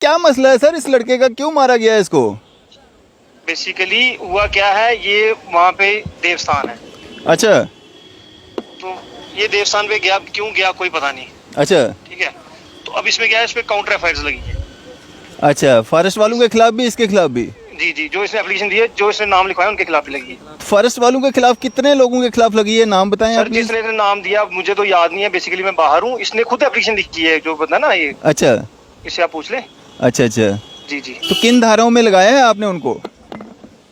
क्या मसला है सर इस लड़के का, क्यों मारा गया है इसको? बेसिकली हुआ क्या है, ये वहाँ पे देवस्थान है, अच्छा तो ये देवस्थान पे गया, क्यों गया कोई पता नहीं। अच्छा ठीक है, तो अब इसमें क्या है, इस पे काउंटर एफआईआर लगी है। अच्छा, फॉरेस्ट वालों के खिलाफ भी, इसके खिलाफ भी? जी जी, जो इसने एप्लीकेशन दी है, जो इसने नाम लिखवाया उनके खिलाफ भी लगी है। फॉरेस्ट वालों के खिलाफ कितने लोगों के खिलाफ लगी है, नाम बताएं आप सर प्लीज। जिसने इसने नाम दिया मुझे तो याद नहीं है, बेसिकली मैं बाहर हूँ, इसने खुद एप्लीकेशन लिखी है, जो बता ना ये, अच्छा इससे आप पूछ लें। अच्छा अच्छा, जी जी तो किन धाराओं में लगाया है आपने उनको?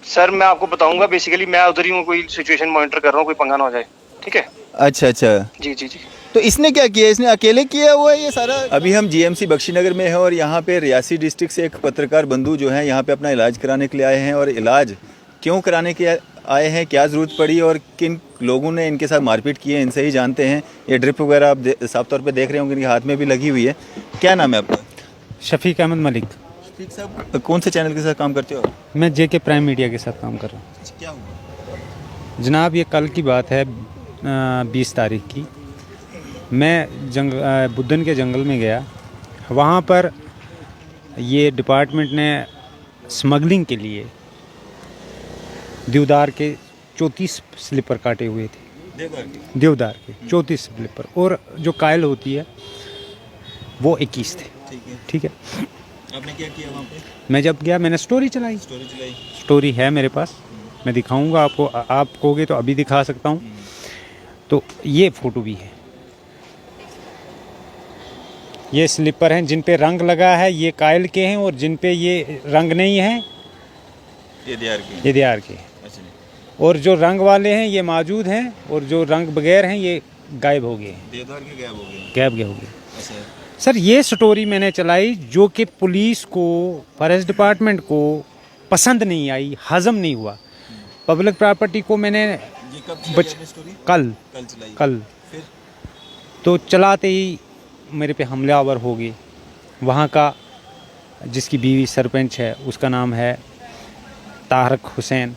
सर, मैं आपको बताऊंगा, बेसिकली मैं उधर ही हूँ, कोई सिचुएशन मॉनिटर कर रहा हूँ, कोई पंगा ना हो जाए। ठीक है, अच्छा अच्छा, जी जी जी। तो इसने क्या किया, इसने अकेले किया हुआ है ये सारा? अभी हम जीएमसी बख्शीनगर में हैं और यहाँ पे रियासी डिस्ट्रिक्ट से एक पत्रकार बंधु जो हैं यहाँ पे अपना इलाज कराने के लिए आए हैं। और इलाज क्यों कराने के आए हैं, क्या ज़रूरत पड़ी और किन लोगों ने इनके साथ मारपीट की है, इनसे ही जानते हैं। ये ड्रिप वगैरह आप साफ तौर पे देख रहे होंगे, इनके हाथ में भी लगी हुई है। क्या नाम है आपका? शफीक अहमद मलिक। ठीक साहब, कौन से चैनल के साथ काम करते हो? मैं जेके प्राइम मीडिया के साथ काम कर रहा हूँ। क्या हुआ जनाब, ये कल की बात है, 20 तारीख की। मैं बुद्धन के जंगल में गया। वहाँ पर ये डिपार्टमेंट ने स्मगलिंग के लिए देवदार के 34 स्लीपर काटे हुए थे। देवदार के 34 स्लीपर, और जो कायल होती है वो 21 थे। ठीक है, आपने क्या किया वहाँ पे? मैं जब गया मैंने स्टोरी चलाई। स्टोरी है मेरे पास, मैं दिखाऊंगा आपको। आप कहोगे तो अभी दिखा सकता हूँ। तो ये फ़ोटो भी है, ये स्लीपर हैं जिन पे रंग लगा है, ये कायल के हैं, और जिन पे ये रंग नहीं है ये दियार के हैं। और जो रंग वाले हैं ये मौजूद हैं, और जो रंग बगैर हैं ये गायब हो गए हैं। देवदार के गायब हो गए। सर, ये स्टोरी मैंने चलाई जो कि पुलिस को, फॉरेस्ट डिपार्टमेंट को पसंद नहीं आई, हजम नहीं हुआ। पब्लिक प्रॉपर्टी को मैंने कल फिर? तो चलाते ही मेरे पे हमलावर हो गए। वहाँ का जिसकी बीवी सरपंच है उसका नाम है तारक हुसैन,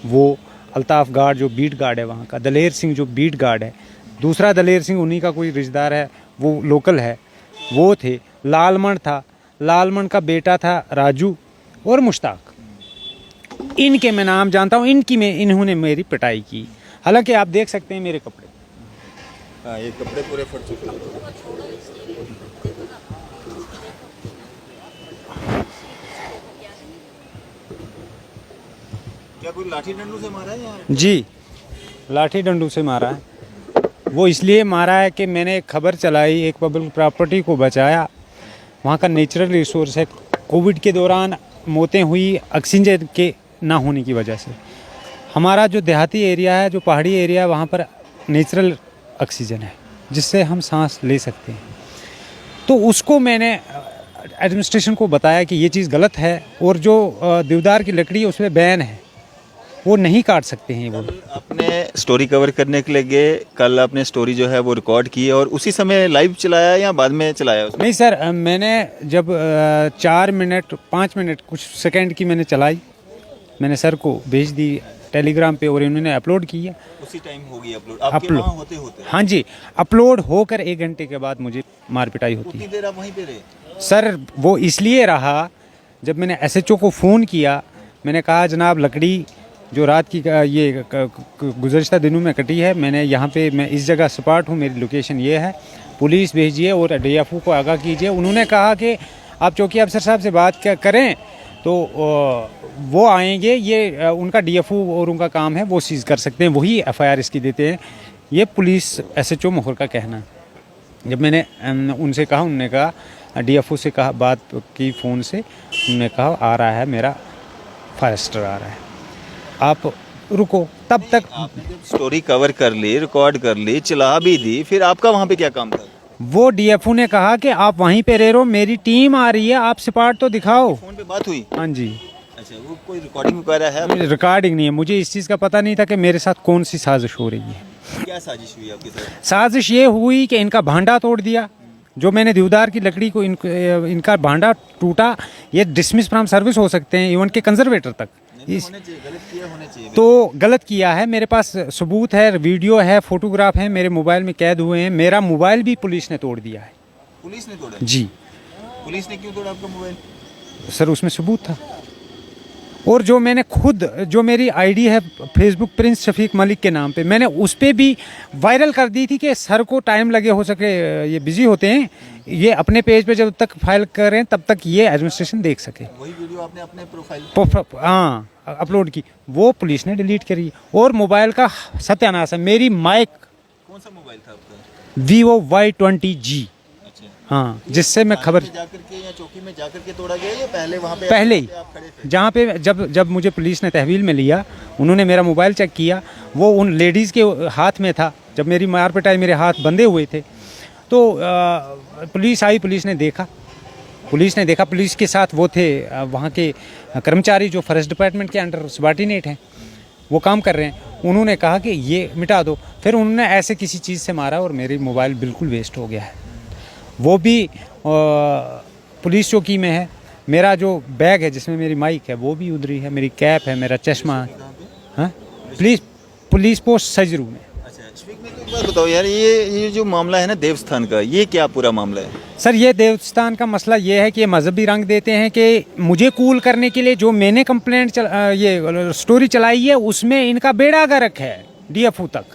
वो अल्ताफ़ गार्ड जो बीट गार्ड है वहाँ का, दलेर सिंह जो बीट गार्ड है, दूसरा दलेर सिंह उन्हीं का कोई रिश्तेदार है, वो लोकल है, वो थे। लालमण था, लालमण का बेटा था राजू, और मुश्ताक। इनके मैं नाम जानता हूँ, इन्होंने मेरी पिटाई की। हालांकि आप देख सकते हैं मेरे कपड़े। हाँ, ये कपड़े पूरे फट चुके हैं। क्या कोई लाठी डंडू से मारा है या? जी, लाठी डंडू से मारा है। वो इसलिए मारा है कि मैंने खबर चलाई, एक पब्लिक प्रॉपर्टी को बचाया। वहाँ का नेचुरल रिसोर्स है। कोविड के दौरान मौतें हुई ऑक्सीजन के ना होने की वजह से। हमारा जो देहाती एरिया है, जो पहाड़ी एरिया है, वहाँ पर नेचुरल ऑक्सीजन है जिससे हम सांस ले सकते हैं। तो उसको मैंने एडमिनिस्ट्रेशन को बताया कि ये चीज़ गलत है, और जो देवदार की लकड़ी है उसमें बैन है, वो नहीं काट सकते हैं। वो आपने स्टोरी कवर करने के लिए गए, कल आपने स्टोरी जो है वो रिकॉर्ड की है और उसी समय लाइव चलाया या बाद में चलाया उसमें? नहीं सर, मैंने जब 4 मिनट 5 मिनट कुछ सेकंड की मैंने चलाई, मैंने सर को भेज दी टेलीग्राम पे, और इन्होंने अपलोड की है। उसी टाइम होगी अपलोड आपके वहाँ होते? हाँ जी, अपलोड होकर 1 घंटे के बाद मुझे मार पिटाई होती कितनी है। देर आप वहीं पे रहे? सर, वो इसलिए रहा, जब मैंने एसएचओ को फ़ोन किया, मैंने कहा जनाब लकड़ी जो रात की ये गुज़श्ता दिनों में कटी है, मैंने यहाँ पे, मैं इस जगह स्पॉट हूँ, मेरी लोकेशन ये है, पुलिस भेजिए और डीएफओ को आगाह कीजिए। उन्होंने कहा कि आप चौकी अफसर साहब से बात करें तो वो आएंगे, ये उनका डीएफओ और उनका काम है, वो सीज़ कर सकते हैं, वही एफआईआर इसकी देते हैं। ये पुलिस एसएचओ मोहर का कहना है। जब मैंने उनसे कहा, उन्होंने कहा, डीएफओ से कहा, बात की फ़ोन से, उन्होंने कहा आ रहा है, मेरा फॉरेस्टर आ रहा है, आप रुको। तब तक आपने जब स्टोरी कवर कर ली, रिकॉर्ड कर ली, चला भी दी, फिर आपका वहाँ पे क्या काम था? वो डीएफओ ने कहा कि आप वहीं पे रह रहो, मेरी टीम आ रही है, आप स्पॉट तो दिखाओ। फोन पे बात हुई? हाँ जी। अच्छा, वो कोई रिकॉर्डिंग वगैरह है? रिकॉर्डिंग नहीं है, मुझे इस चीज़ का पता नहीं था कि मेरे साथ कौन सी साजिश हो रही है। क्या साजिश हुई आपके साथ? साजिश ये हुई कि इनका भांडा तोड़ दिया, जो मैंने देवदार की लकड़ी को इनका भांडा टूटा। ये डिसमिस फ्रॉम सर्विस हो सकते हैं, इवन के कंजर्वेटर तक। तो गलत किया है। मेरे पास सबूत है, वीडियो है, फोटोग्राफ है, मेरे मोबाइल में कैद हुए हैं। मेरा मोबाइल भी पुलिस ने तोड़ दिया है। पुलिस ने तोड़ा? जी। पुलिस ने क्यों तोड़ा आपका मोबाइल? सर उसमें सबूत था, और जो मैंने खुद, जो मेरी आईडी है फेसबुक प्रिंस शफीक मलिक के नाम पे, मैंने उस पर भी वायरल कर दी थी कि सर को टाइम लगे, हो सके ये बिजी होते हैं, ये अपने पेज पे जब तक फाइल करें तब तक ये एडमिनिस्ट्रेशन देख सके। वही वीडियो आपने अपने प्रोफाइल हाँ अपलोड की, वो पुलिस ने डिलीट करी। और मोबाइल का सत्यानाश है। मेरी माइक कौन सा मोबाइल था आपका? Vivo Y20G, अच्छा, हाँ, जिससे मैं खबर जाकर के या चौकी में जाकर के तोड़ा गया या पहले वहाँ पे पहले ही आप खड़े थे? जहाँ पे जब मुझे पुलिस ने तहवील में लिया, उन्होंने मेरा मोबाइल चेक किया, वो उन लेडीज़ के हाथ में था। जब मेरी मार पिटाई, मेरे हाथ बंधे हुए थे, तो पुलिस आई, पुलिस ने देखा, पुलिस के साथ वो थे वहाँ के कर्मचारी जो फॉरेस्ट डिपार्टमेंट के अंडर सबॉर्डिनेट हैं, वो काम कर रहे हैं। उन्होंने कहा कि ये मिटा दो, फिर उन्होंने ऐसे किसी चीज़ से मारा और मेरी मोबाइल बिल्कुल वेस्ट हो गया है। वो भी पुलिस चौकी में है। मेरा जो बैग है जिसमें मेरी माइक है वो भी उधरी है, मेरी कैप है, मेरा चश्मा है। हाँ, पुलिस पोस्ट सजरू में। अच्छा, शफीक में तो एक बात बताओ यार, ये जो मामला है ना देवस्थान का, ये क्या पूरा मामला है? सर ये देवस्थान का मसला ये है कि ये मजहबी रंग देते हैं कि मुझे कूल करने के लिए जो मैंने कंप्लेंट ये स्टोरी चलाई है उसमें इनका बेड़ा गर्क है, डीएफओ तक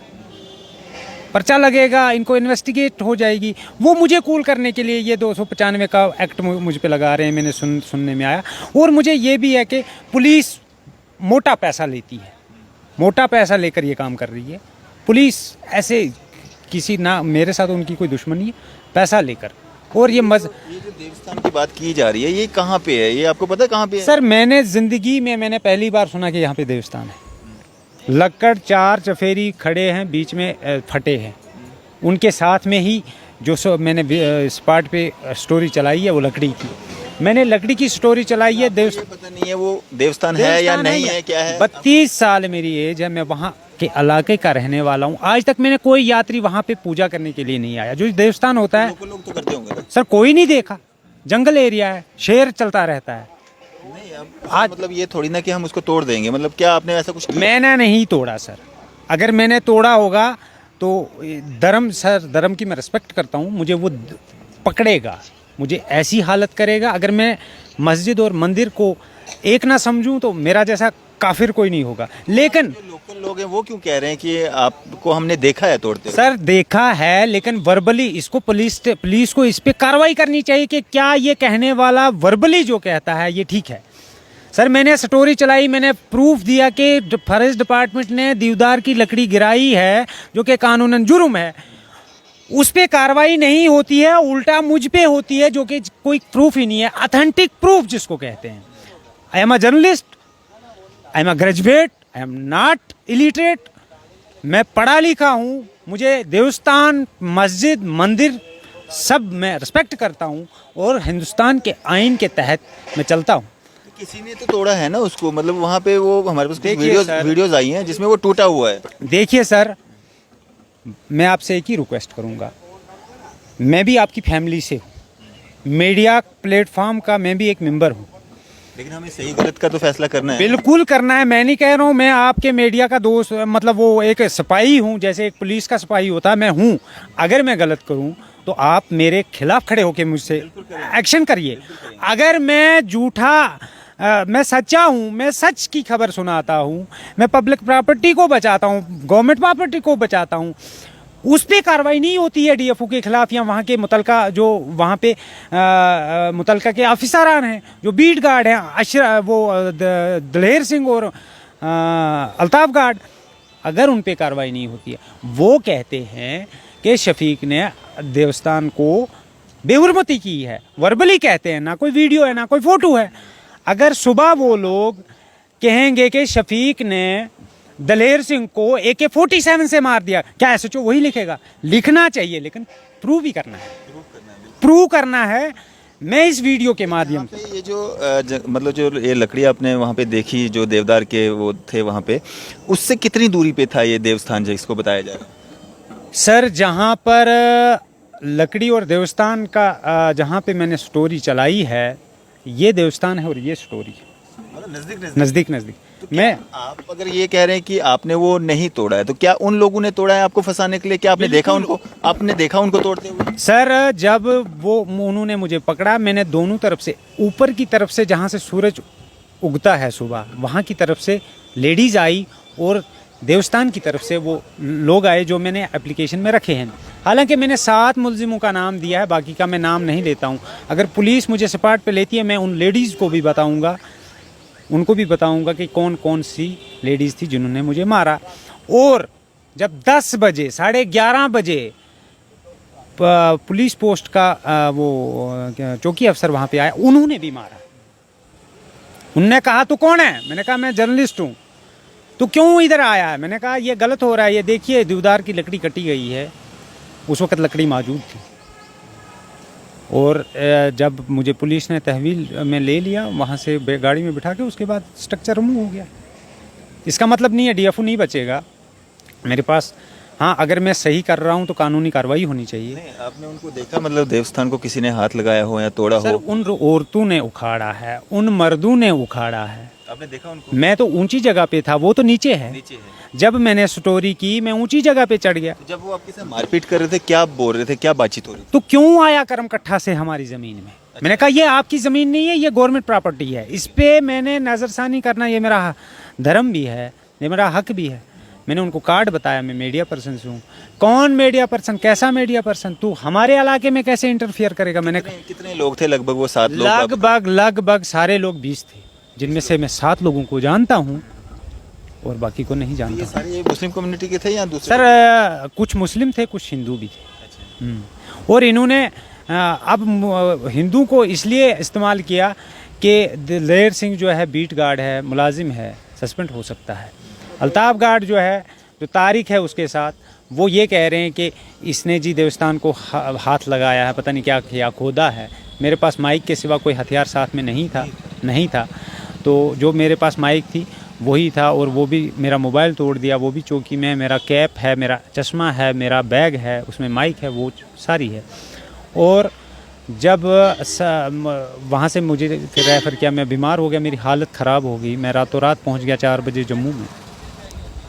पर्चा लगेगा, इनको इन्वेस्टिगेट हो जाएगी। वो मुझे कूल करने के लिए ये 295 का एक्ट मुझ पे लगा रहे हैं, मैंने सुनने में आया। और मुझे ये भी है कि पुलिस मोटा पैसा लेती है, मोटा पैसा लेकर ये काम कर रही है पुलिस। ऐसे किसी ना, मेरे साथ उनकी कोई दुश्मनी है, पैसा लेकर। और ये जो देवस्थान की बात की जा रही है, ये कहाँ पे है? ये आपको पता है कहाँ पे है? सर मैंने ज़िंदगी में पहली बार सुना कि यहाँ पे देवस्थान है। लक्कड़ 4 चफेरी खड़े हैं, बीच में फटे हैं, उनके साथ में ही जो मैंने स्पॉट पे स्टोरी चलाई है वो लकड़ी की, मैंने लकड़ी की स्टोरी चलाई है। पता नहीं है वो देवस्थान है या नहीं है, क्या है? 32 साल मेरी एज है, मैं वहाँ के इलाके का रहने वाला हूँ। आज तक मैंने कोई यात्री वहाँ पे पूजा करने के लिए नहीं आया। जो देवस्थान होता है लोग तो करते होंगे ना? सर, कोई नहीं देखा, जंगल एरिया है, शेर चलता रहता है। नहीं, अब आज मतलब ये थोड़ी ना कि हम उसको तोड़ देंगे, मतलब क्या आपने ऐसा कुछ किया? मैंने नहीं तोड़ा सर, अगर मैंने तोड़ा होगा तो धर्म की मैं रिस्पेक्ट करता हूँ, मुझे वो पकड़ेगा, मुझे ऐसी हालत करेगा। अगर मैं मस्जिद और मंदिर को एक ना समझूं तो मेरा जैसा काफिर कोई नहीं होगा। लेकिन जो लोकल लोग हैं वो क्यों कह रहे हैं कि आपको हमने देखा है तोड़ते हुए? सर देखा है, लेकिन वर्बली इसको पुलिस को इस पे कार्रवाई करनी चाहिए कि क्या ये कहने वाला वर्बली जो कहता है ये ठीक है। सर मैंने स्टोरी चलाई, मैंने प्रूफ दिया कि फॉरेस्ट डिपार्टमेंट ने देवदार की लकड़ी गिराई है जो कि कानूनन जुर्म है, उस पे कार्रवाई नहीं होती है, उल्टा मुझ पे होती है, जो कि कोई प्रूफ ही नहीं है, ऑथेंटिक प्रूफ जिसको कहते हैं। I am a journalist, I am a graduate, I am not illiterate, मैं पढ़ा लिखा हूँ, मुझे देवस्थान, मस्जिद, मंदिर सब मैं रिस्पेक्ट करता हूँ और हिंदुस्तान के आइन के तहत मैं चलता हूँ। किसी ने तो तोड़ा है ना उसको, मतलब वहाँ पे वो हमारे पास कुछ देखिए वीडियोस आई हैं जिसमें वो टूटा हुआ है। देखिए सर, मैं आपसे एक ही रिक्वेस्ट करूंगा, मैं भी आपकी फैमिली से हूँ, मीडिया प्लेटफॉर्म का मैं भी एक मेंबर हूँ, लेकिन हमें सही गलत का तो फैसला करना है। बिल्कुल करना है। मैं नहीं कह रहा हूँ मैं आपके मीडिया का दोस्त, मतलब वो एक सिपाही हूँ, जैसे एक पुलिस का सिपाही होता है मैं हूँ। अगर मैं गलत करूँ तो आप मेरे खिलाफ खड़े होकर मुझसे एक्शन करिए। अगर मैं झूठा, मैं सच्चा हूँ, मैं सच की खबर सुनाता हूँ, मैं पब्लिक प्रॉपर्टी को बचाता हूँ, गवर्नमेंट प्रॉपर्टी को बचाता हूँ, उस पर कार्रवाई नहीं होती है डीएफओ के खिलाफ या वहाँ के मुतलका जो वहाँ पे मुतलका के ऑफिसरान हैं, जो बीट गार्ड हैं, दलेर सिंह और अल्ताफ गार्ड, अगर उन पे कार्रवाई नहीं होती है, वो कहते हैं कि शफीक ने देवस्थान को बेहुरमती की है, वर्बली कहते हैं, ना कोई वीडियो है ना कोई फोटो है। अगर सुबह वो लोग कहेंगे कि शफीक ने दलेर सिंह को AK-47 से मार दिया, क्या एसएचओ वही लिखेगा? लिखना चाहिए, लेकिन प्रूव भी करना है, प्रूव करना है। मैं इस वीडियो के माध्यम से ये जो मतलब जो ये लकड़ी आपने वहाँ पे देखी, जो देवदार के वो थे वहाँ पे, उससे कितनी दूरी पे था ये देवस्थान जिसको बताया जा रहा है? सर जहाँ पर लकड़ी और देवस्थान का जहाँ पे मैंने स्टोरी चलाई है, ये देवस्थान है और ये स्टोरी मतलब नजदीक नज़दीक। मैं आप अगर ये कह रहे हैं कि आपने वो नहीं तोड़ा है तो क्या उन लोगों ने तोड़ा है आपको फंसाने के लिए? क्या आपने देखा उनको तोड़ते हुए? सर जब वो उन्होंने मुझे पकड़ा, मैंने दोनों तरफ से, ऊपर की तरफ से जहाँ से सूरज उगता है सुबह, वहाँ की तरफ से लेडीज़ आई और देवस्थान की तरफ से वो लोग आए जो मैंने एप्लीकेशन में रखे हैं। हालांकि मैंने 7 मुलजिमों का नाम दिया है, बाकी का मैं नाम नहीं लेता हूँ। अगर पुलिस मुझे सपाट पे लेती है, मैं उन लेडीज़ को भी बताऊँगा, उनको भी बताऊँगा कि कौन कौन सी लेडीज़ थी जिन्होंने मुझे मारा। और जब 10 बजे 11:30 बजे पुलिस पोस्ट का वो चौकी अफसर वहाँ पे आया, उन्होंने भी मारा। उनने कहा तू कौन है? मैंने कहा मैं जर्नलिस्ट हूँ। तो क्यों इधर आया है? मैंने कहा ये गलत हो रहा है, ये देखिए देवदार की लकड़ी कटी गई है। उस वक्त लकड़ी मौजूद थी। और जब मुझे पुलिस ने तहवील में ले लिया, वहाँ से गाड़ी में बिठा के, उसके बाद स्ट्रक्चर रिमूव हो गया। इसका मतलब नहीं है डीएफओ नहीं बचेगा मेरे पास। हाँ, अगर मैं सही कर रहा हूँ तो कानूनी कार्रवाई होनी चाहिए। नहीं, आपने उनको देखा मतलब देवस्थान को किसी ने हाथ लगाया हो या तोड़ा सर हो? उन औरतों ने उखाड़ा है, उन मर्दों ने उखाड़ा है। आपने देखा उनको? मैं तो ऊंची जगह पे था, वो तो नीचे है। नीचे है। जब मैंने स्टोरी की, मैं ऊंची जगह पे चढ़ गया। तो जब वो आपके साथ मारपीट कर रहे थे, क्या बोल रहे थे, क्या बातचीत हो रही थी? तो क्यों आया करमकट्ठा से हमारी ज़मीन में? मैंने कहा ये आपकी ज़मीन नहीं है, ये गवर्नमेंट प्रॉपर्टी है। इस पे मैंने नज़रसानी करना, ये मेरा धर्म भी है, ये मेरा हक भी है। मैंने उनको कार्ड बताया, मैं मीडिया पर्सन से हूँ। कौन मीडिया पर्सन? कैसा मीडिया पर्सन? तू हमारे इलाके में कैसे इंटरफियर करेगा? मैंने कितने लोग थे? लगभग वो 7 लोग? लगभग सारे लोग 20 थे, जिनमें से मैं 7 लोगों को जानता हूँ और बाकी को नहीं जानता। ये सारे मुस्लिम कम्युनिटी के थे या दूसरे? सर कुछ मुस्लिम थे, कुछ हिंदू भी थे। और इन्होंने अब हिंदू को इसलिए इस्तेमाल किया कि दिलेर सिंह जो है बीट गार्ड है, मुलाजिम है, सस्पेंड हो सकता है। अल्ताफ गार्ड जो है, जो तारिक है उसके साथ, वो ये कह रहे हैं कि इसने जी देवस्थान को हाथ लगाया है, पता नहीं क्या किया, खोदा है। मेरे पास माइक के सिवा कोई हथियार साथ में नहीं था। तो जो मेरे पास माइक थी वही था, और वो भी मेरा मोबाइल तोड़ दिया, वो भी चौकी में। मेरा कैप है, मेरा चश्मा है, मेरा बैग है, उसमें माइक है, वो सारी है। और जब वहाँ से मुझे फिर रेफ़र किया, मैं बीमार हो गया, मेरी हालत ख़राब हो गई। मैं रातों रात पहुँच गया 4 बजे जम्मू में,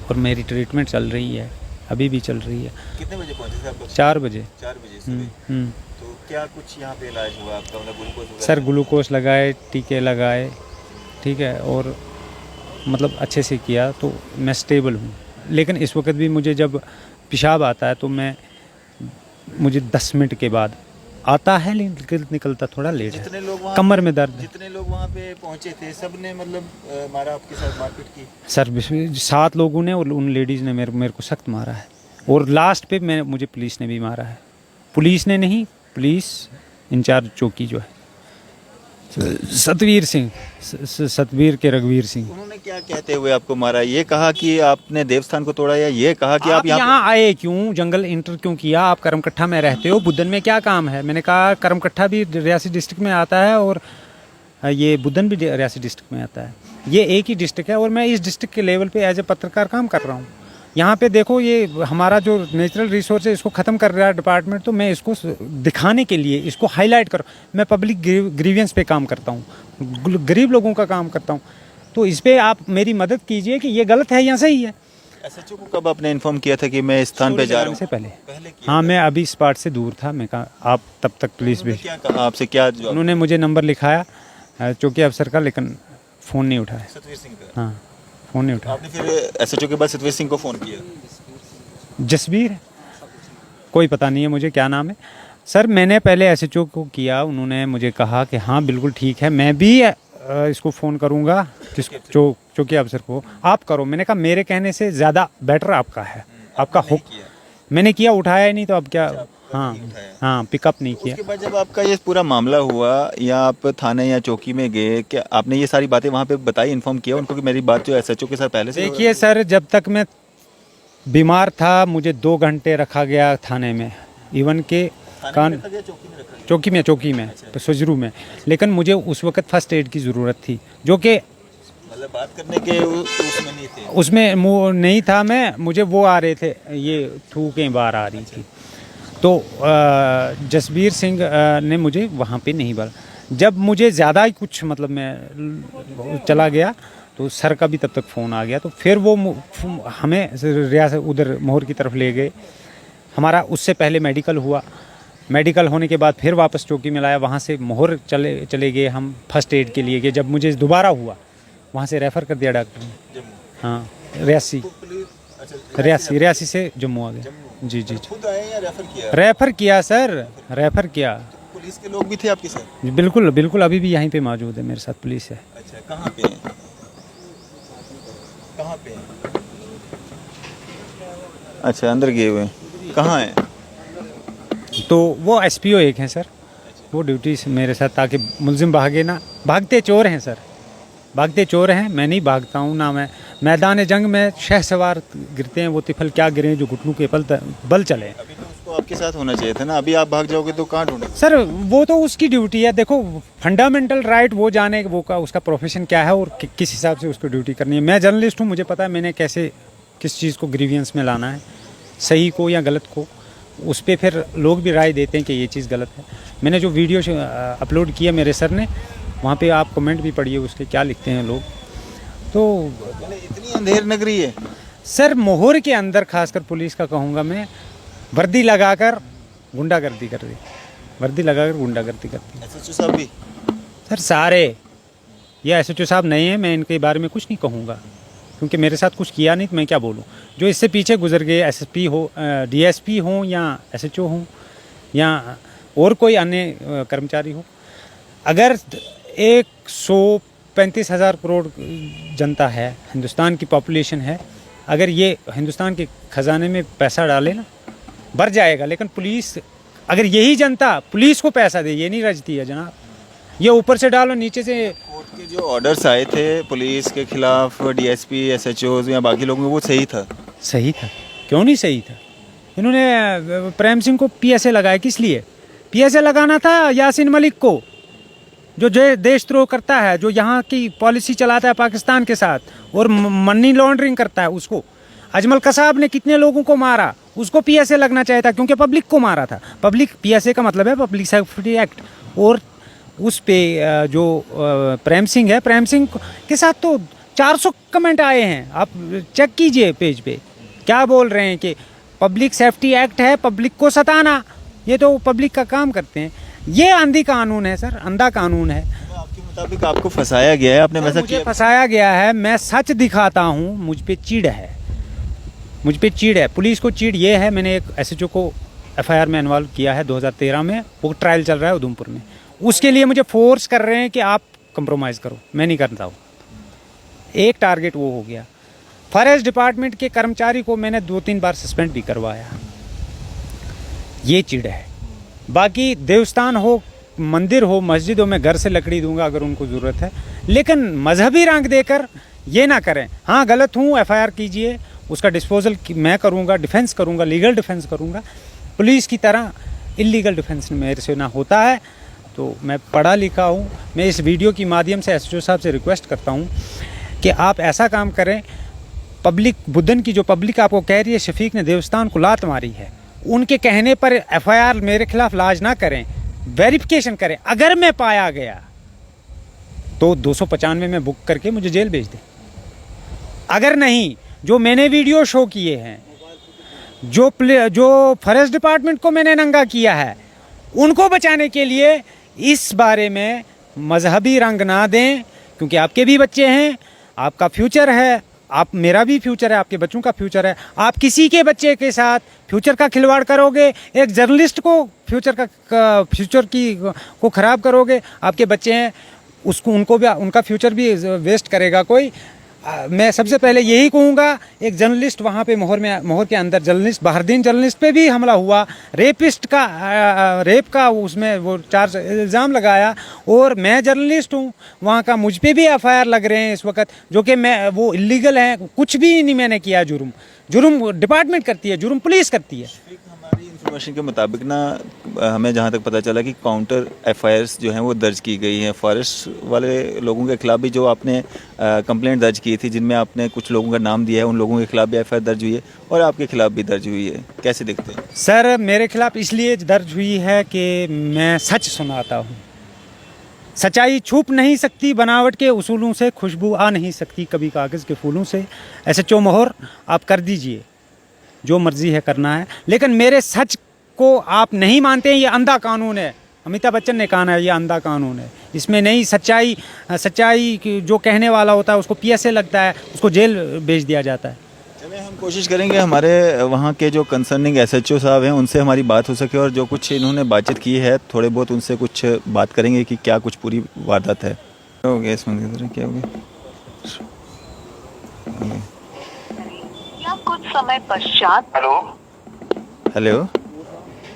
और मेरी ट्रीटमेंट चल रही है, अभी भी चल रही है। कितने बजे पहुंचे थे आप? 4 बजे। 4 बजे सुबह। तो क्या कुछ यहाँ पे इलाज हुआ आपका? मतलब ग्लूकोज? सर ग्लूकोज लगाए, टीके लगाए, ठीक है, और मतलब अच्छे से किया, तो मैं स्टेबल हूँ। लेकिन इस वक्त भी मुझे जब पेशाब आता है तो मुझे 10 मिनट के बाद आता है, लेकिन निकलता थोड़ा लेट है। जितने लोग वहाँ, कमर में दर्द है। जितने लोग वहाँ पे पहुँचे थे, सब ने मतलब मारा आपके साथ, मारपीट की? सर 7 लोगों ने, और उन लेडीज़ ने मेरे को सख्त मारा है। और लास्ट पे मुझे पुलिस ने भी मारा है। पुलिस ने नहीं, पुलिस इंचार्ज चौकी जो है सतवीर सिंह, सतवीर के रघुवीर सिंह। उन्होंने क्या कहते हुए आपको मारा? ये कहा कि आपने देवस्थान को तोड़ा, या ये कहा कि आप यहाँ आए क्यों, जंगल इंटर क्यों किया, आप करमकट्ठा में रहते हो, बुदन में क्या काम है? मैंने कहा करमकट्ठा भी रियासी डिस्ट्रिक्ट में आता है, और ये बुदन भी रियासी डिस्ट्रिक्ट में आता है। ये एक ही डिस्ट्रिक्ट है, और मैं इस डिस्ट्रिक्ट के लेवल पे एज ए पत्रकार काम कर रहा हूँ। यहाँ पे देखो, ये हमारा जो नेचुरल रिसोर्स है, इसको ख़त्म कर रहा है डिपार्टमेंट, तो मैं इसको दिखाने के लिए, इसको हाईलाइट कर, मैं पब्लिक ग्रीवियंस पे काम करता हूँ, गरीब लोगों का काम करता हूँ। तो इस पे आप मेरी मदद कीजिए कि ये गलत है या सही है। एसएचओ को कब आपने इन्फॉर्म किया था कि मैं इस स्थान पे जा रहा हूँ? से पहले हाँ, मैं अभी स्पॉट से दूर था। मैं कहा आप तब तक पुलिस भेज। क्या कहा आपसे? क्या उन्होंने मुझे नंबर लिखाया चौकी अफसर का, लेकिन फ़ोन नहीं उठाया। सतवीर सिंह का? हाँ, फ़ोन नहीं उठाया। आपने फिर एसएचओ के बाद सतवीर सिंह को फ़ोन किया? जसबीर, कोई पता नहीं है मुझे क्या नाम है। सर मैंने पहले एसएचओ को किया, उन्होंने मुझे कहा कि हाँ बिल्कुल ठीक है, मैं भी इसको फ़ोन करूँगा, चौकी अफसर को, आप करो। मैंने कहा मेरे कहने से ज़्यादा बेटर आपका है, आपका हो। मैंने किया, उठाया ही नहीं, तो अब क्या? हाँ, पिकअप नहीं किया। उसके बाद जब आपका ये पूरा मामला हुआ, या आप थाने या चौकी में गए, क्या आपने ये सारी बातें वहाँ पे बताई, इन्फॉर्म किया उनको कि मेरी बात जो एसएचओ के साथ पहले से? देखिए सर, जब तक मैं बीमार था, मुझे 2 घंटे रखा गया थाने में, इवन के चौकी में तो सजरू में। लेकिन मुझे उस वक्त फर्स्ट एड की ज़रूरत थी, जो कि मतलब बात करने के उसमें नहीं थे, उसमें नहीं था मैं। मुझे वो आ रहे थे, ये थूकें बाहर आ रही थी। तो जसबीर सिंह ने मुझे वहाँ पे नहीं बोला। जब मुझे ज़्यादा ही कुछ, मतलब मैं चला गया, तो सर का भी तब तक फ़ोन आ गया। तो फिर वो हमें रियासत उधर मोहर की तरफ ले गए। हमारा उससे पहले मेडिकल हुआ, मेडिकल होने के बाद फिर वापस चौकी में लाया, वहाँ से मोहर चले गए हम फर्स्ट एड के लिए। जब मुझे दोबारा हुआ वहाँ से रेफ़र कर दिया डॉक्टर ने। हाँ, रियासी से जम्मू आ गया। जी जी, खुद आए या रेफर किया? रेफ़र किया सर, रेफ़र किया। पुलिस के लोग भी थे आपके साथ? बिल्कुल बिल्कुल, अभी भी यहीं पे मौजूद है, मेरे साथ पुलिस है। अच्छा, कहाँ पे हैं? कहाँ पे हैं? अच्छा, अंदर गए हुए हैं। कहाँ हैं? तो वो एसपीओ एक हैं सर, वो ड्यूटी से मेरे साथ, ताकि मुलजिम भागे ना। भागते चोर हैं सर, भागते चोर हैं। मैं नहीं भागता हूँ ना, मैं मैदान जंग में शहसवार गिरते हैं वो तिफल क्या गिरे जो घुटनों के बल चले। अभी तो उसको आपके साथ होना चाहिए था ना, अभी आप भाग जाओगे तो कहाँ ढूंढेंगे? सर वो तो उसकी ड्यूटी है। देखो, फंडामेंटल राइट वो जाने वो का उसका प्रोफेशन क्या है और किस हिसाब से उसको ड्यूटी करनी है। मैं जर्नलिस्ट हूँ, मुझे पता है मैंने कैसे किस चीज़ को ग्रीवियंस में लाना है, सही को या गलत को। उस पर फिर लोग भी राय देते हैं कि ये चीज़ गलत है। मैंने जो वीडियो अपलोड किया मेरे सर ने, वहाँ पे आप कमेंट भी पढ़िए उसके, क्या लिखते हैं लोग। तो इतनी अंधेर नगरी है सर, मोहर के अंदर खासकर पुलिस का कहूँगा मैं, वर्दी लगाकर गुंडागर्दी कर रही, वर्दी लगाकर गुंडागर्दी करती। एसएचओ साहब भी? सर सारे, ये एसएचओ साहब नहीं है, मैं इनके बारे में कुछ नहीं कहूँगा क्योंकि मेरे साथ कुछ किया नहीं, तो मैं क्या बोलूँ। जो इससे पीछे गुजर गए, एसएसपी हो, डीएसपी हो या एसएचओ हो या और कोई अन्य कर्मचारी हो, अगर 135,000 करोड़ जनता है, हिंदुस्तान की पॉपुलेशन है, अगर ये हिंदुस्तान के ख़जाने में पैसा डाले ना, बढ़ जाएगा। लेकिन पुलिस, अगर यही जनता पुलिस को पैसा दे, ये नहीं रजती है जनाब। ये ऊपर से डालो, नीचे से। कोर्ट के जो ऑर्डर्स आए थे पुलिस के खिलाफ, डीएसपी, एसएचओ या बाकी लोगों में, वो सही था? सही था, क्यों नहीं सही था। इन्होंने प्रेम सिंह को पीएसए लगाया, किस लिए? पीएसए लगाना था यासीन मलिक को, जो देशद्रोह करता है, जो यहाँ की पॉलिसी चलाता है पाकिस्तान के साथ और मनी लॉन्ड्रिंग करता है, उसको। अजमल कसाब ने कितने लोगों को मारा, उसको पीएसए लगना चाहिए था क्योंकि पब्लिक को मारा था। पब्लिक, पीएसए का मतलब है पब्लिक सेफ्टी एक्ट। और उस पे जो प्रेम सिंह है, प्रेम सिंह के साथ तो 400 कमेंट आए हैं, आप चेक कीजिए पेज पे। क्या बोल रहे हैं कि पब्लिक सेफ्टी एक्ट है, पब्लिक को सताना, ये तो पब्लिक का काम करते हैं। ये आंधी कानून है सर, अंधा कानून है। आपके मुताबिक आपको फंसाया गया है, आपने वैसा मुझे किया? फंसाया गया है, मैं सच दिखाता हूँ, मुझ पे चिढ़ है, मुझ पे चिढ़ है। पुलिस को चिढ़ ये है, मैंने एक एसएचओ को एफआईआर में इन्वॉल्व किया है 2013 में, वो ट्रायल चल रहा है उधमपुर में। उसके लिए मुझे फोर्स कर रहे हैं कि आप कंप्रोमाइज़ करो, मैं नहीं करता हूँ। एक टारगेट वो हो गया। फॉरेस्ट डिपार्टमेंट के कर्मचारी को मैंने 2-3 बार सस्पेंड भी करवाया, ये चिढ़ है। बाकी देवस्थान हो, मंदिर हो, मस्जिद हो, मैं घर से लकड़ी दूंगा अगर उनको ज़रूरत है, लेकिन मजहबी रंग देकर ये ना करें। हाँ, गलत हूँ, एफआईआर कीजिए, उसका डिस्पोजल मैं करूँगा, डिफेंस करूँगा, लीगल डिफेंस करूँगा। पुलिस की तरह इलीगल डिफेंस मेरे से ना होता है। तो मैं पढ़ा लिखा हूँ। मैं इस वीडियो की माध्यम से एसएचओ साहब से रिक्वेस्ट करता हूँ कि आप ऐसा काम करें। पब्लिक, बुद्धन की जो पब्लिक आपको कह रही है शफीक ने देवस्थान को लात मारी है, उनके कहने पर एफआईआर मेरे खिलाफ लाज ना करें, वेरिफिकेशन करें। अगर मैं पाया गया तो 295 में बुक करके मुझे जेल भेज दें। अगर नहीं, जो मैंने वीडियो शो किए हैं, जो फॉरेस्ट डिपार्टमेंट को मैंने नंगा किया है, उनको बचाने के लिए इस बारे में मजहबी रंग ना दें, क्योंकि आपके भी बच्चे हैं, आपका फ्यूचर है, आप, मेरा भी फ्यूचर है, आपके बच्चों का फ्यूचर है। आप किसी के बच्चे के साथ फ्यूचर का खिलवाड़ करोगे, एक जर्नलिस्ट को फ्यूचर को ख़राब करोगे, आपके बच्चे हैं, उसको, उनको भी, उनका फ्यूचर भी वेस्ट करेगा कोई। मैं सबसे पहले यही कहूँगा, एक जर्नलिस्ट वहाँ पे मोहर के अंदर जर्नलिस्ट, बहरदीन जर्नलिस्ट पे भी हमला हुआ, रेप का उसमें वो 4 इल्ज़ाम लगाया, और मैं जर्नलिस्ट हूँ वहाँ का, मुझ पे भी एफआईआर लग रहे हैं इस वक्त, जो कि मैं, वो इलीगल है, कुछ भी नहीं मैंने किया। जुर्म डिपार्टमेंट करती है, जुर्म पुलिस करती है। हमारी इन्फॉर्मेशन के मुताबिक ना, हमें जहाँ तक पता चला कि काउंटर एफआईआर्स जो हैं वो दर्ज की गई हैं फॉरेस्ट वाले लोगों के खिलाफ भी, जो आपने कंप्लेंट दर्ज की थी, जिनमें आपने कुछ लोगों का नाम दिया है, उन लोगों के खिलाफ भी एफआईआर दर्ज हुई है और आपके खिलाफ भी दर्ज हुई है। कैसे देखते हैं? सर, मेरे खिलाफ इसलिए दर्ज हुई है कि मैं सच सुनाता हूँ। सच्चाई छुप नहीं सकती, बनावट के उसूलों से खुशबू आ नहीं सकती कभी कागज़ के फूलों से। SHO मोहर आप कर दीजिए, जो मर्जी है करना है, लेकिन मेरे सच को आप नहीं मानते हैं, ये अंधा कानून है। अमिताभ बच्चन ने कहा है ये अंधा कानून है, इसमें नहीं सच्चाई जो कहने वाला होता है उसको PSA लगता है, उसको जेल भेज दिया जाता है। चलिए हम कोशिश करेंगे हमारे वहाँ के जो कंसर्निंग SHO साहब हैं उनसे हमारी बात हो सके, और जो कुछ इन्होंने बातचीत की है थोड़े बहुत उनसे कुछ बात करेंगे कि क्या कुछ पूरी वारदात है। हो गया इसमें क्या हो गया? या कुछ समय पश्चात। हेलो हेलो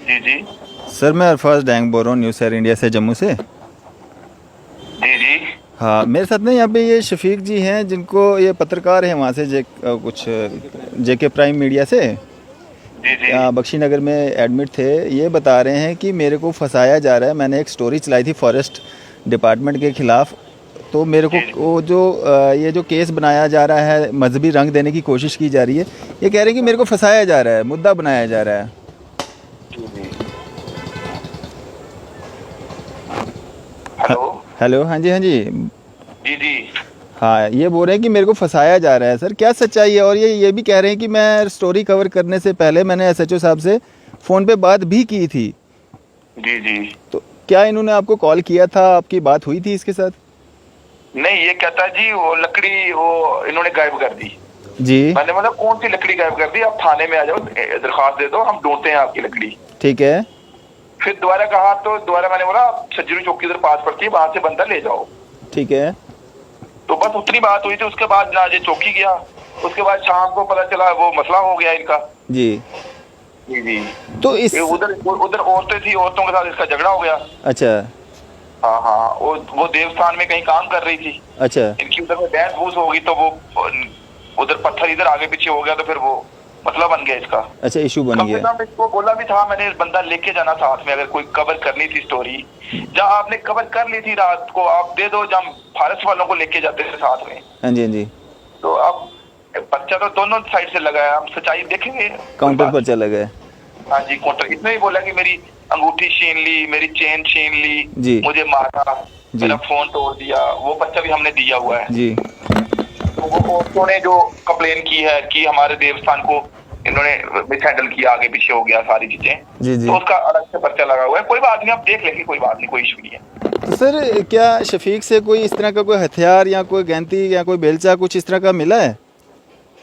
जी जी सर, मैं अरफाज डैंग बोल रहा हूँ न्यूज़ एयर इंडिया से, जम्मू से। जी जी हाँ, मेरे साथ में यहाँ पे ये शफीक जी हैं, जिनको ये पत्रकार हैं वहाँ से कुछ JK प्राइम मीडिया से, जी जी बख्शी नगर में एडमिट थे। ये बता रहे हैं कि मेरे को फंसाया जा रहा है। मैंने एक स्टोरी चलाई थी फॉरेस्ट डिपार्टमेंट के ख़िलाफ़, तो मेरे को वो जो ये जो केस बनाया जा रहा है, मजहबी रंग देने की कोशिश की जा रही है। ये कह रहे हैं कि मेरे को फंसाया जा रहा है, मुद्दा बनाया जा रहा है। हेलो हेलो, हाँ जी जी जी हाँ, ये बोल रहे हैं कि मेरे को फंसाया जा रहा है। सर क्या सच्चाई है? और ये भी कह रहे हैं कि मैं स्टोरी कवर करने से पहले मैंने SHO साहब से फ़ोन पे बात भी की थी। जी जी तो क्या इन्होंने आपको कॉल किया था? आपकी बात हुई थी इसके साथ? नहीं, ये कहता है जी वो लकड़ी वो इन्होंने गायब कर दी जी मैंने मतलब कौन सी लकड़ी गायब कर दी? आप थाने में आ जाओ, दरखास्त दे दो, हम ढूंढते हैं आपकी लकड़ी। ठीक है। फिर दोबारा कहा तो दोबारा मैंने बोला आप सज्जरी चौकी उधर पास पड़ती है, वहां से बंदा ले जाओ। ठीक है। तो बस उतनी बात हुई थी। उसके बाद ना ये चौकी गया, उसके बाद शाम को पता चला वो मसला हो गया इनका। जी जी जी तो इस ये उधर उधर औरतें थी, औरतों के साथ इसका झगड़ा हो गया। अच्छा हाँ हाँ, वो देवस्थान में कहीं काम कर रही थी, अच्छा इनकी उधर में बहस बूस होगी तो वो उधर पत्थर इधर आगे पीछे हो गया, तो फिर वो मसला बन गया इसका। अच्छा, इशू बन कम से गया। कम इसको बोला भी था मैंने, बंदा लेके जाना साथ में, अगर कोई कवर करनी थी स्टोरी। जहाँ आपने कवर कर ली थी रात को, आप दे दो, जहाँ फॉरेस्ट वालों को लेके जाते थे साथ में। हाँ जी हाँ जी, तो अब पर्चा तो दोनों साइड से लगा है, हम सच्चाई देखेंगे। काउंटर पर चला गया। हाँ जी, काउंटर। इसने ही बोला कि मेरी अंगूठी छीन ली, मेरी चेन छीन ली, जी मुझे मारा, जी मेरा फोन तोड़ दिया। वो पर्चा भी हमने दिया हुआ है। जी। तो वो औरतों ने जो कंप्लेन की है कि हमारे देवस्थान को इन्होंने मिसहैंडल किया, आगे पीछे हो गया सारी चीजें, जी जी। तो उसका अलग से पर्चा लगा हुआ है। कोई बात नहीं, आप देख लेंगे, कोई बात नहीं, कोई इशू नहीं है। तो सर क्या शफीक से कोई इस तरह का कोई हथियार या कोई गैंती या कोई बेलचा कुछ इस तरह का मिला है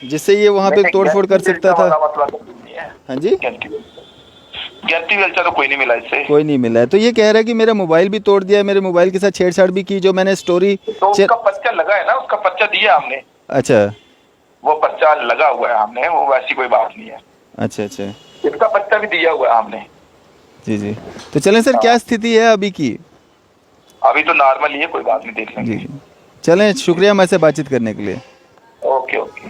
जिससे ये वहाँ पे तोड़फोड़ कर सकता था? मसला तो नहीं है। हाँ जी, गैंती वेलचा तो कोई नहीं मिला इससे। कोई नहीं मिला है। तो ये कह रहा है कि मेरा मोबाइल भी तोड़ दिया, मेरे मोबाइल के साथ छेड़छाड़ भी की, जो मैंने स्टोरी। तो उसका पर्चा लगा है ना, उसका पर्चा दिया हमने। अच्छा, वो पर्चा लगा हुआ है हमने, वो वैसी कोई बात नहीं है। अच्छा अच्छा, इसका पर्चा भी दिया हुआ है हमने। जी जी। तो चलें सर, क्या स्थिति है अभी की? अभी तो नॉर्मल ही है, कोई बात नहीं, देख जी लेंगे। जी, चलें, शुक्रिया हमारे से बातचीत करने के लिए। Okay okay.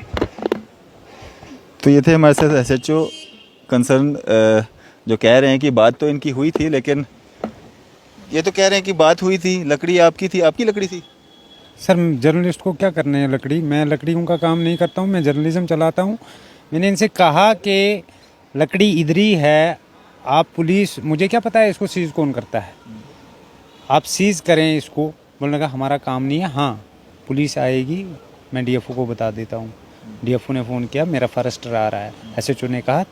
तो ये थे हमारे साथ SHO कंसर्न, जो कह रहे हैं कि बात तो इनकी हुई थी, लेकिन ये तो कह रहे हैं कि बात हुई थी, लकड़ी आपकी थी। आपकी लकड़ी थी? सर जर्नलिस्ट को क्या करना है लकड़ी? मैं लकड़ियों का काम नहीं करता हूँ, मैं जर्नलिज्म चलाता हूँ। मैंने इनसे कहा कि लकड़ी इधर ही है, आप पुलिस, मुझे क्या पता है इसको सीज़ कौन करता है, आप सीज़ करें इसको। बोलने का हमारा काम नहीं है। हाँ, पुलिस आएगी, मैं DFO को बता देता हूँ। DFO ने फ़ोन किया, मेरा फॉरेस्टर आ रहा है। SHO ने कहा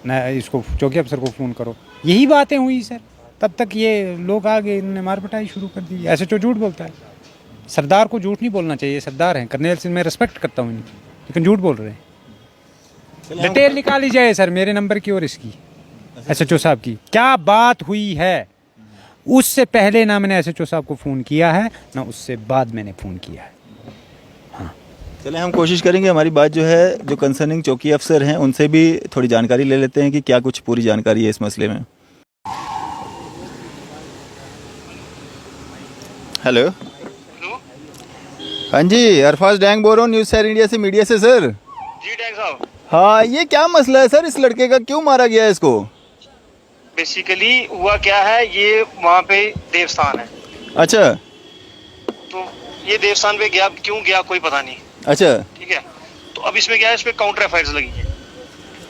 ना, इसको चौकी अफसर को फ़ोन करो। यही बातें हुई सर। तब तक ये लोग आ गए, इन्होंने मार पिटाई शुरू कर दी। SHO झूठ बोलता है। सरदार को झूठ नहीं बोलना चाहिए, सरदार हैं, कर्नल सिंह, मैं रिस्पेक्ट करता हूँ इनकी, लेकिन झूठ बोल रहे हैं। डिटेल निकाली जाए सर, मेरे नंबर की और इसकी, SHO साहब की क्या बात हुई है। उससे पहले ना मैंने SHO साहब को फ़ोन किया है, ना उससे बाद मैंने फ़ोन किया है। चलें, हम कोशिश करेंगे हमारी बात जो है, जो कंसर्निंग चौकी अफसर हैं उनसे भी थोड़ी जानकारी ले लेते हैं कि क्या कुछ पूरी जानकारी है इस मसले में। हेलो, हाँ जी, अरफाज डैंग बोल रहा हूँ न्यूज़ एयर इंडिया से, मीडिया से सर। जी डैंग साहब, हाँ, ये क्या मसला है सर? इस लड़के का क्यों मारा गया है इसको? बेसिकली हुआ क्या है, ये वहाँ पे देवस्थान है। अच्छा तो ये देवस्थान पे गया, क्यों गया कोई पता नहीं। अच्छा ठीक है, तो अब इसमें क्या है, इस पे काउंटर एफआईआर लगी है।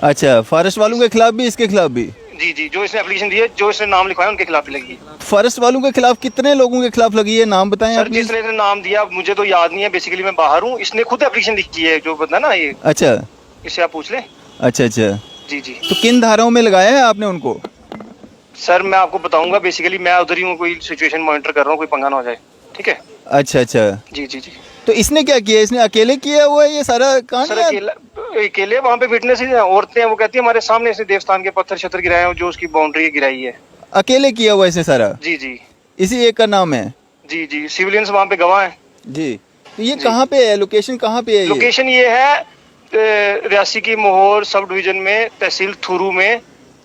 अच्छा, फॉरेस्ट वालों के खिलाफ भी, इसके खिलाफ भी? जी जी, जो इसने एप्लीकेशन दी है, जो इसने नाम लिखवाया उनके खिलाफ भी लगी है। फॉरेस्ट वालों के खिलाफ कितने लोगों के खिलाफ लगी है, नाम बताएं सर आप प्लीज। जिसने इसने नाम दिया मुझे तो याद नहीं है, बेसिकली मैं बाहर हूँ, इसने खुद एप्लीकेशन लिखी है, जो बता ना ये, अच्छा इससे आप पूछ लें। अच्छा अच्छा, जी जी तो किन धाराओं में लगाया है आपने उनको? सर मैं आपको बताऊंगा, बेसिकली मैं उधर ही हूँ, कोई सिचुएशन मॉनिटर कर रहा हूँ, कोई पंगा ना हो जाए, ठीक है। अच्छा अच्छा, जी जी जी। तो इसने क्या किया, इसने अकेले किया हुआ है ये सारा कांड? सर या- अकेले वहाँ पे विटनेस हैं, औरतें हैं, वो कहती है हमारे सामने इसने देवस्थान के पत्थर शत्तर गिराए हैं, जो उसकी बाउंड्री गिराई है। अकेले किया हुआ है इसने सारा? जी जी इसी एक का नाम है? जी जी, सिविलियंस वहाँ पे गवाह हैं। जी, तो ये कहाँ पे है, लोकेशन कहाँ पे है ये? लोकेशन ये है रियासी की मोहर सब डिवीजन में, तहसील थुरू में,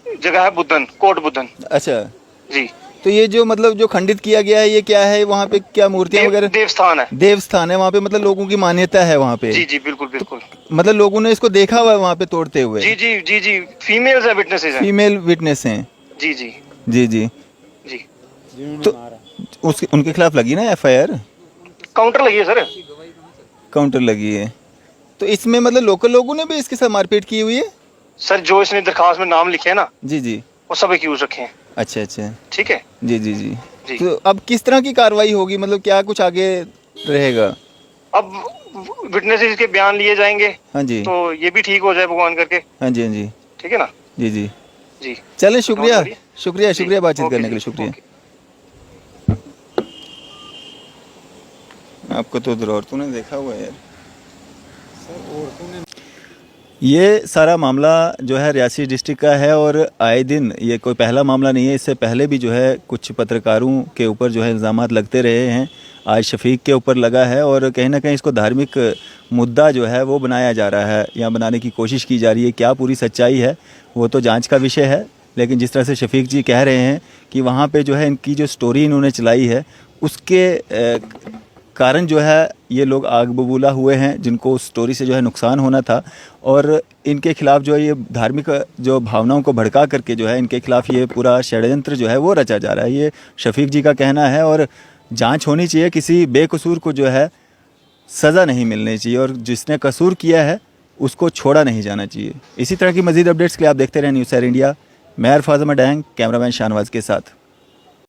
जगह है बुद्धन, कोट बुद्धन। अच्छा, जी, तो ये जो मतलब जो खंडित किया गया है ये क्या है, वहाँ पे क्या मूर्तियाँ वगैरह? देवस्थान है। देवस्थान है वहाँ पे, मतलब लोगों की मान्यता है वहाँ पे? जी जी बिल्कुल बिल्कुल। मतलब लोगों ने इसको देखा हुआ है वहाँ पे तोड़ते हुए? जी जी जी जी, फीमेल्स है, विटनेसेस हैं। फीमेल विटनेस हैं? जी जी जी जी, जी। तो उसके उनके खिलाफ लगी ना एफआईआर? काउंटर लगी है सर। काउंटर लगी है, तो इसमें मतलब लोकल लोगों ने भी इसके साथ मारपीट की हुई है? सर जो इसने दरखास्त में नाम लिखे हैं ना, जी जी, वो सब एक्यूज रखे हैं। अच्छा अच्छा, ठीक है जी जी जी, जी। तो अब किस तरह की कार्रवाई होगी, मतलब क्या कुछ आगे रहेगा? अब विटनेसेस के बयान लिए जाएंगे, हाँ जी, तो ये भी ठीक हो जाए भगवान करके, हाँ जी हाँ जी, ठीक है ना। जी जी, जी चलें, शुक्रिया Don't worry। शुक्रिया जी, शुक्रिया बातचीत ओके करने के जी, लिए, शुक्रिया। ओके। आपको तो उधर औरतों ने देखा हुआ है यार। ये सारा मामला जो है रियासी डिस्ट्रिक्ट का है और आए दिन ये कोई पहला मामला नहीं है, इससे पहले भी जो है कुछ पत्रकारों के ऊपर जो है इल्ज़ामात लगते रहे हैं। आज शफीक के ऊपर लगा है और कहीं ना कहीं इसको धार्मिक मुद्दा जो है वो बनाया जा रहा है या बनाने की कोशिश की जा रही है। क्या पूरी सच्चाई है वो तो जांच का विषय है, लेकिन जिस तरह से शफीक जी कह रहे हैं कि वहाँ पे जो है इनकी जो स्टोरी इन्होंने चलाई है उसके कारण जो है ये लोग आग बबूला हुए हैं, जिनको उस स्टोरी से जो है नुकसान होना था और इनके खिलाफ जो है ये धार्मिक जो भावनाओं को भड़का करके जो है इनके खिलाफ ये पूरा षड्यंत्र जो है वो रचा जा रहा है। ये शफीक जी का कहना है और जांच होनी चाहिए, किसी बेकसूर को जो है सज़ा नहीं मिलनी चाहिए और जिसने कसूर किया है उसको छोड़ा नहीं जाना चाहिए। इसी तरह की मज़ीद अपडेट्स के लिए आप देखते रहें न्यूज़ सैर इंडिया। मैं अरफाज़ अहमद डैंग, कैमरामैन शाहनवाज के साथ।